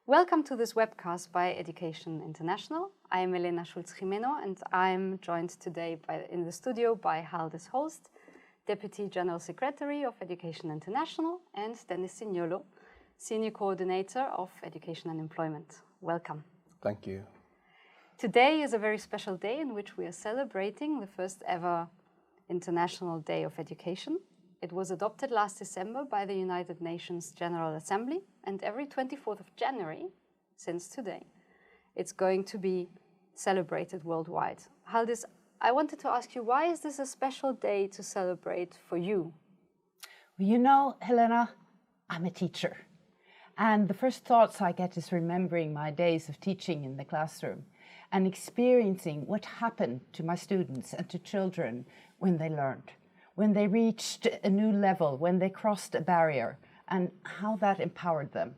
Welcome to this webcast by Education International. I am Elena Schulz-Jimeno and I'm joined today in the studio by Haldis Holst, Deputy General Secretary of Education International, and Dennis Sinyolo, Senior Coordinator of Education and Employment. Welcome. Thank you. Today is a very special day in which we are celebrating the first ever International Day of Education. It was adopted last December by the United Nations General Assembly, and every 24th of January, since today, it's going to be celebrated worldwide. Haldis, I wanted to ask you, why is this a special day to celebrate for you? Well, you know, Helena, I'm a teacher. And the first thoughts I get is remembering my days of teaching in the classroom and experiencing what happened to my students and to children when they learned, when they reached a new level, when they crossed a barrier, and how that empowered them.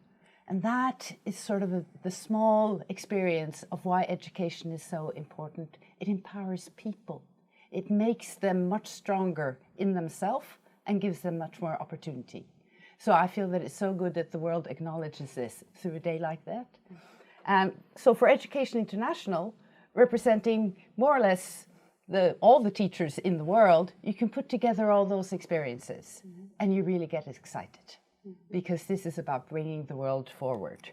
And that is sort of the small experience of why education is so important. It empowers people. It makes them much stronger in themselves and gives them much more opportunity. So I feel that it's so good that the world acknowledges this through a day like that. So for Education International, representing more or less all the teachers in the world, you can put together all those experiences and you really get excited because this is about bringing the world forward.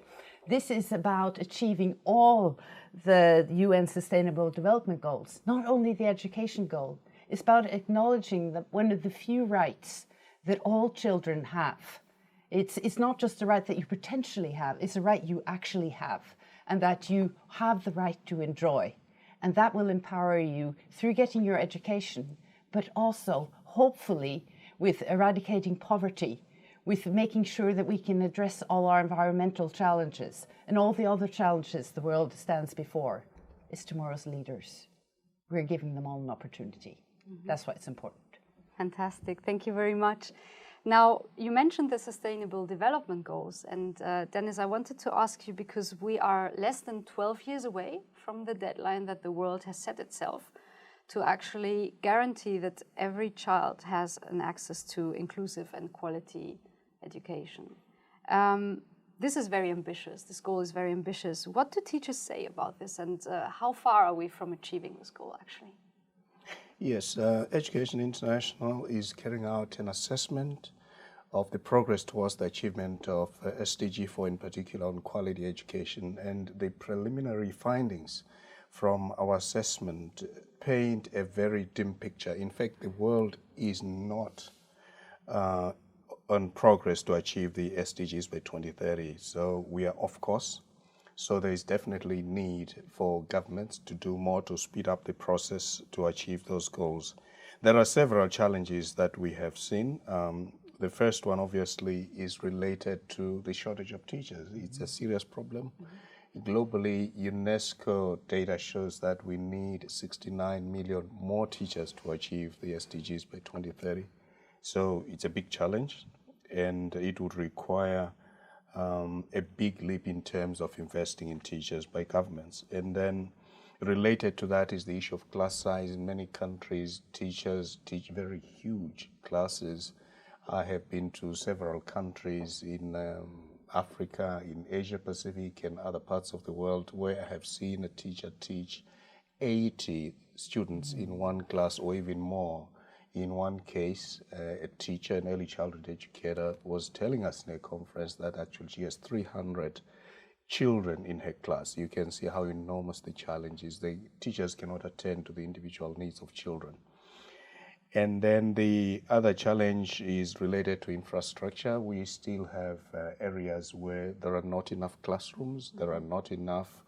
This is about achieving all the UN Sustainable Development Goals, not only the education goal. It's about acknowledging that one of the few rights that all children have. It's not just a right that you potentially have, it's a right you actually have, and that you have the right to enjoy. And that will empower you through getting your education, but also, hopefully, with eradicating poverty, with making sure that we can address all our environmental challenges and all the other challenges the world stands before. It's tomorrow's leaders. We're giving them all an opportunity. That's why it's important. Fantastic. Thank you very much. Now, you mentioned the Sustainable Development Goals, and Dennis, I wanted to ask you, because we are less than 12 years away from the deadline that the world has set itself to actually guarantee that every child has an access to inclusive and quality education. This is very ambitious. This goal is very ambitious. What do teachers say about this, and how far are we from achieving this goal, actually? Yes, Education International is carrying out an assessment of the progress towards the achievement of SDG 4 in particular on quality education, and the preliminary findings from our assessment paint a very dim picture. In fact, the world is not on progress to achieve the SDGs by 2030, so we are off course. So there is definitely need for governments to do more to speed up the process to achieve those goals. There are several challenges that we have seen. The first one, obviously, is related to the shortage of teachers. It's a serious problem. Globally, UNESCO data shows that we need 69 million more teachers to achieve the SDGs by 2030. So it's a big challenge, and it would require a big leap in terms of investing in teachers by governments. And then related to that is the issue of class size. In many countries, teachers teach very huge classes. I have been to several countries in Africa, in Asia Pacific and other parts of the world where I have seen a teacher teach 80 students in one class or even more. In one case, a teacher, an early childhood educator, was telling us in a conference that actually she has 300 children in her class. You can see how enormous the challenge is. The teachers cannot attend to the individual needs of children. And then the other challenge is related to infrastructure. We still have areas where there are not enough classrooms, there are not enough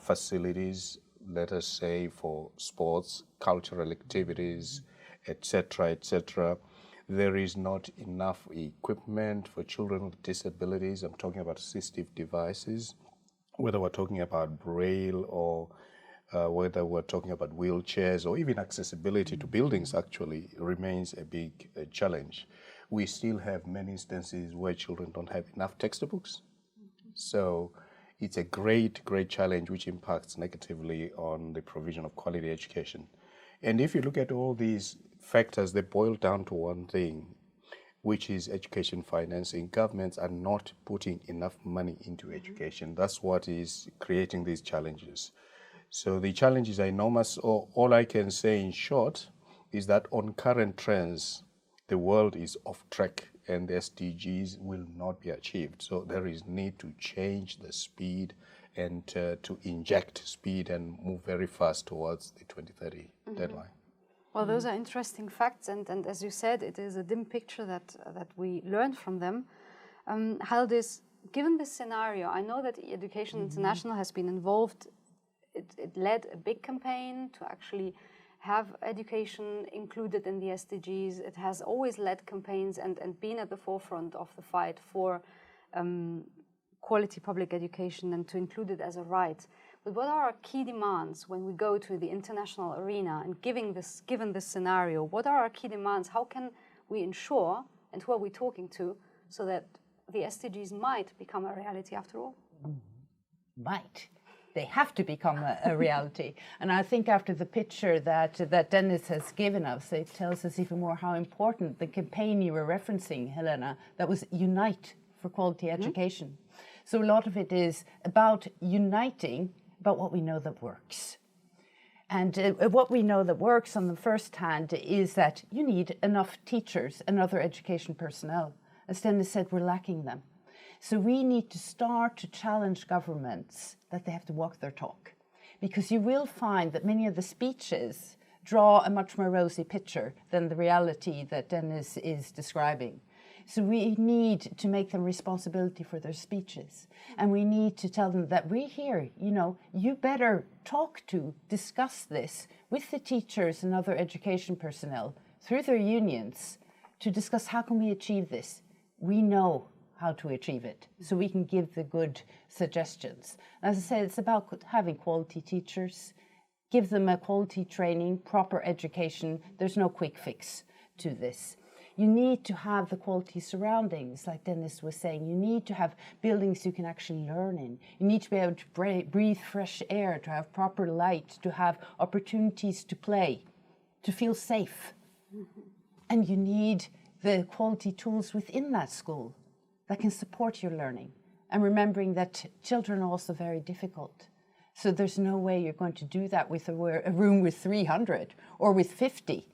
facilities, let us say, for sports, cultural activities, etc., etc. There is not enough equipment for children with disabilities. I'm talking about assistive devices, whether we're talking about braille or whether we're talking about wheelchairs or even accessibility to buildings actually remains a big challenge. We still have many instances where children don't have enough textbooks. So it's a great, great challenge which impacts negatively on the provision of quality education. And if you look at all these factors, they boil down to one thing. which is education financing. Governments are not putting enough money into education. That's what is creating these challenges. So the challenges are enormous. All I can say in short is that on current trends, the world is off track and the SDGs will not be achieved. So there is need to change the speed and to inject speed and move very fast towards the 2030 deadline. Well, those are interesting facts, and as you said, it is a dim picture that we learned from them. Haldis, given this scenario, I know that Education International has been involved. It led a big campaign to actually have education included in the SDGs. It has always led campaigns and been at the forefront of the fight for quality public education and to include it as a right. But what are our key demands when we go to the international arena and given this scenario, what are our key demands? How can we ensure, and who are we talking to, so that the SDGs might become a reality after all? Might. They have to become a reality. And I think after the picture that Dennis has given us, it tells us even more how important the campaign you were referencing, Helena, that was Unite for Quality Education. So a lot of it is about uniting about what we know that works. And what we know that works on the first hand is that you need enough teachers and other education personnel. As Dennis said, we're lacking them. So we need to start to challenge governments that they have to walk their talk. Because you will find that many of the speeches draw a much more rosy picture than the reality that Dennis is describing. So we need to make them responsibility for their speeches. And we need to tell them that we're here, you better discuss this with the teachers and other education personnel through their unions to discuss how can we achieve this. We know how to achieve it, so we can give the good suggestions. As I said, it's about having quality teachers, give them a quality training, proper education. There's no quick fix to this. You need to have the quality surroundings, like Dennis was saying. You need to have buildings you can actually learn in. You need to be able to breathe fresh air, to have proper light, to have opportunities to play, to feel safe. And you need the quality tools within that school that can support your learning. And remembering that children are also very difficult. So there's no way you're going to do that with a room with 300 or with 50.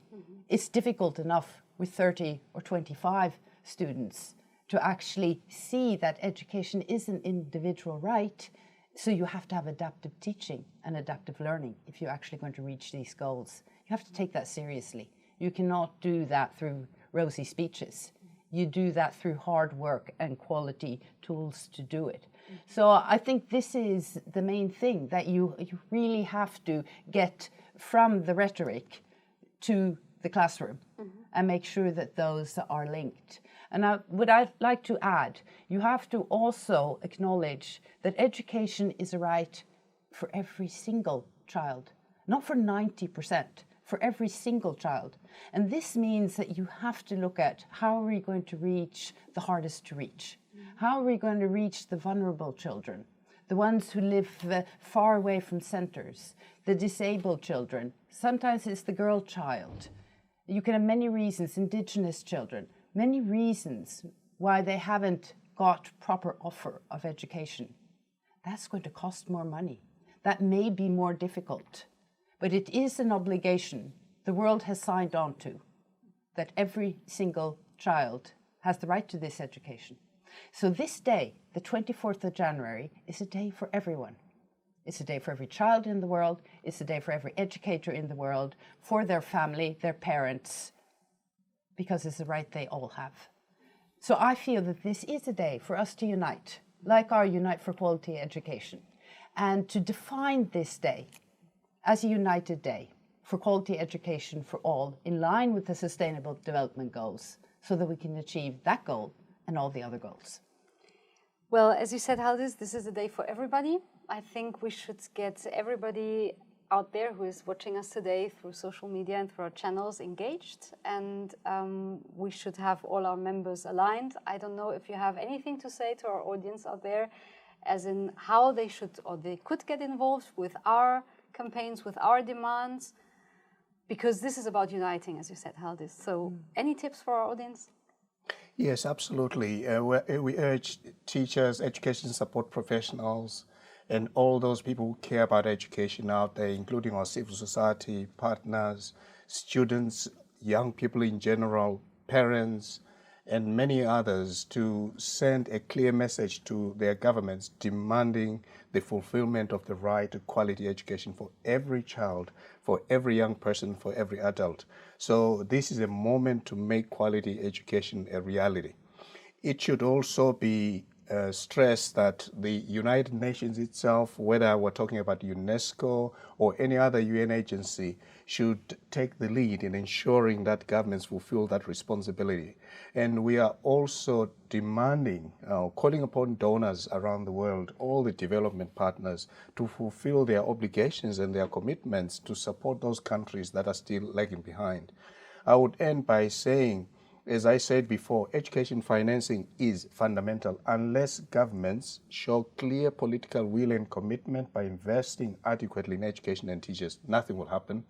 It's difficult enough with 30 or 25 students to actually see that education is an individual right. So you have to have adaptive teaching and adaptive learning if you're actually going to reach these goals. You have to take that seriously. You cannot do that through rosy speeches. You do that through hard work and quality tools to do it. So I think this is the main thing, that you really have to get from the rhetoric to the classroom and make sure that those are linked. And what I'd like to add, you have to also acknowledge that education is a right for every single child, not for 90%. For every single child. And this means that you have to look at how are we going to reach the hardest to reach? How are we going to reach the vulnerable children? The ones who live far away from centres, the disabled children. Sometimes it's the girl child. You can have many reasons, Indigenous children, many reasons why they haven't got proper offer of education. That's going to cost more money. That may be more difficult. But it is an obligation the world has signed on to, that every single child has the right to this education. So this day, the 24th of January, is a day for everyone. It's a day for every child in the world. It's a day for every educator in the world, for their family, their parents, because it's a right they all have. So I feel that this is a day for us to unite, like our Unite for Quality Education, and to define this day as a united day for quality education for all, in line with the Sustainable Development Goals, so that we can achieve that goal and all the other goals. Well, as you said, Haldis, this is a day for everybody. I think we should get everybody out there who is watching us today through social media and through our channels engaged, and we should have all our members aligned. I don't know if you have anything to say to our audience out there, as in how they should or they could get involved with our campaigns, with our demands, because this is about uniting, as you said, Haldis. So any tips for our audience? Yes, absolutely. We urge teachers, education support professionals, and all those people who care about education out there, including our civil society partners, students, young people in general, parents, and many others, to send a clear message to their governments demanding the fulfillment of the right to quality education for every child, for every young person, for every adult. So this is a moment to make quality education a reality. It should also be stressed that the United Nations itself, whether we're talking about UNESCO or any other UN agency, should take the lead in ensuring that governments fulfill that responsibility. And we are also demanding, calling upon donors around the world, all the development partners, to fulfill their obligations and their commitments to support those countries that are still lagging behind. I would end by saying, as I said before, education financing is fundamental. Unless governments show clear political will and commitment by investing adequately in education and teachers, nothing will happen.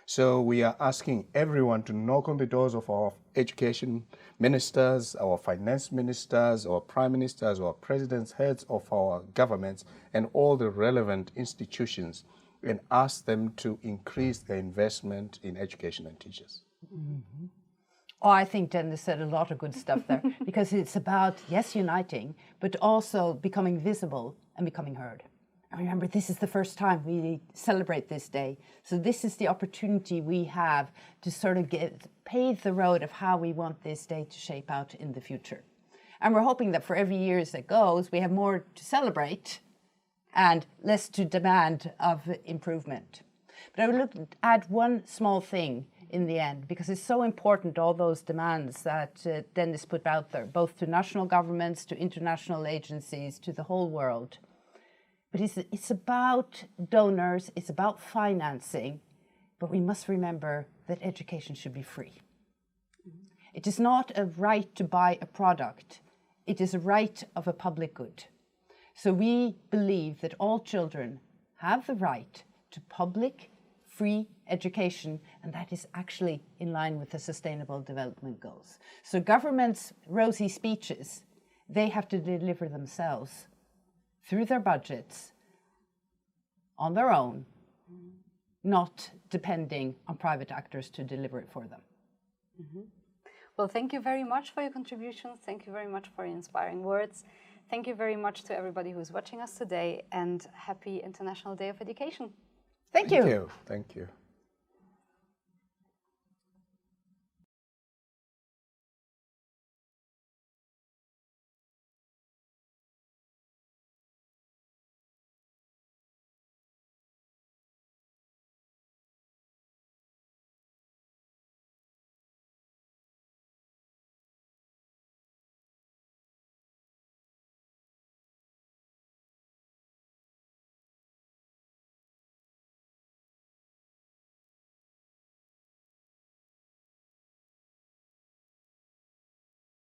So we are asking everyone to knock on the doors of our education ministers, our finance ministers, our prime ministers, our presidents, heads of our governments, and all the relevant institutions, and ask them to increase their investment in education and teachers. Mm-hmm. Oh, I think Dennis said a lot of good stuff there, because it's about, yes, uniting, but also becoming visible and becoming heard. And remember, this is the first time we celebrate this day. So this is the opportunity we have to sort of pave the road of how we want this day to shape out in the future. And we're hoping that for every year that goes, we have more to celebrate and less to demand of improvement. But I would add one small thing in the end, because it's so important, all those demands that Dennis put out there, both to national governments, to international agencies, to the whole world. But it's about donors, it's about financing, but we must remember that education should be free. It is not a right to buy a product, it is a right of a public good. So we believe that all children have the right to public, free education, and that is actually in line with the Sustainable Development Goals. So governments' rosy speeches, they have to deliver themselves through their budgets on their own, not depending on private actors to deliver it for them. Mm-hmm. Well, thank you very much for your contributions. Thank you very much for your inspiring words. Thank you very much to everybody who's watching us today, and happy International Day of Education. Thank you. Thank you.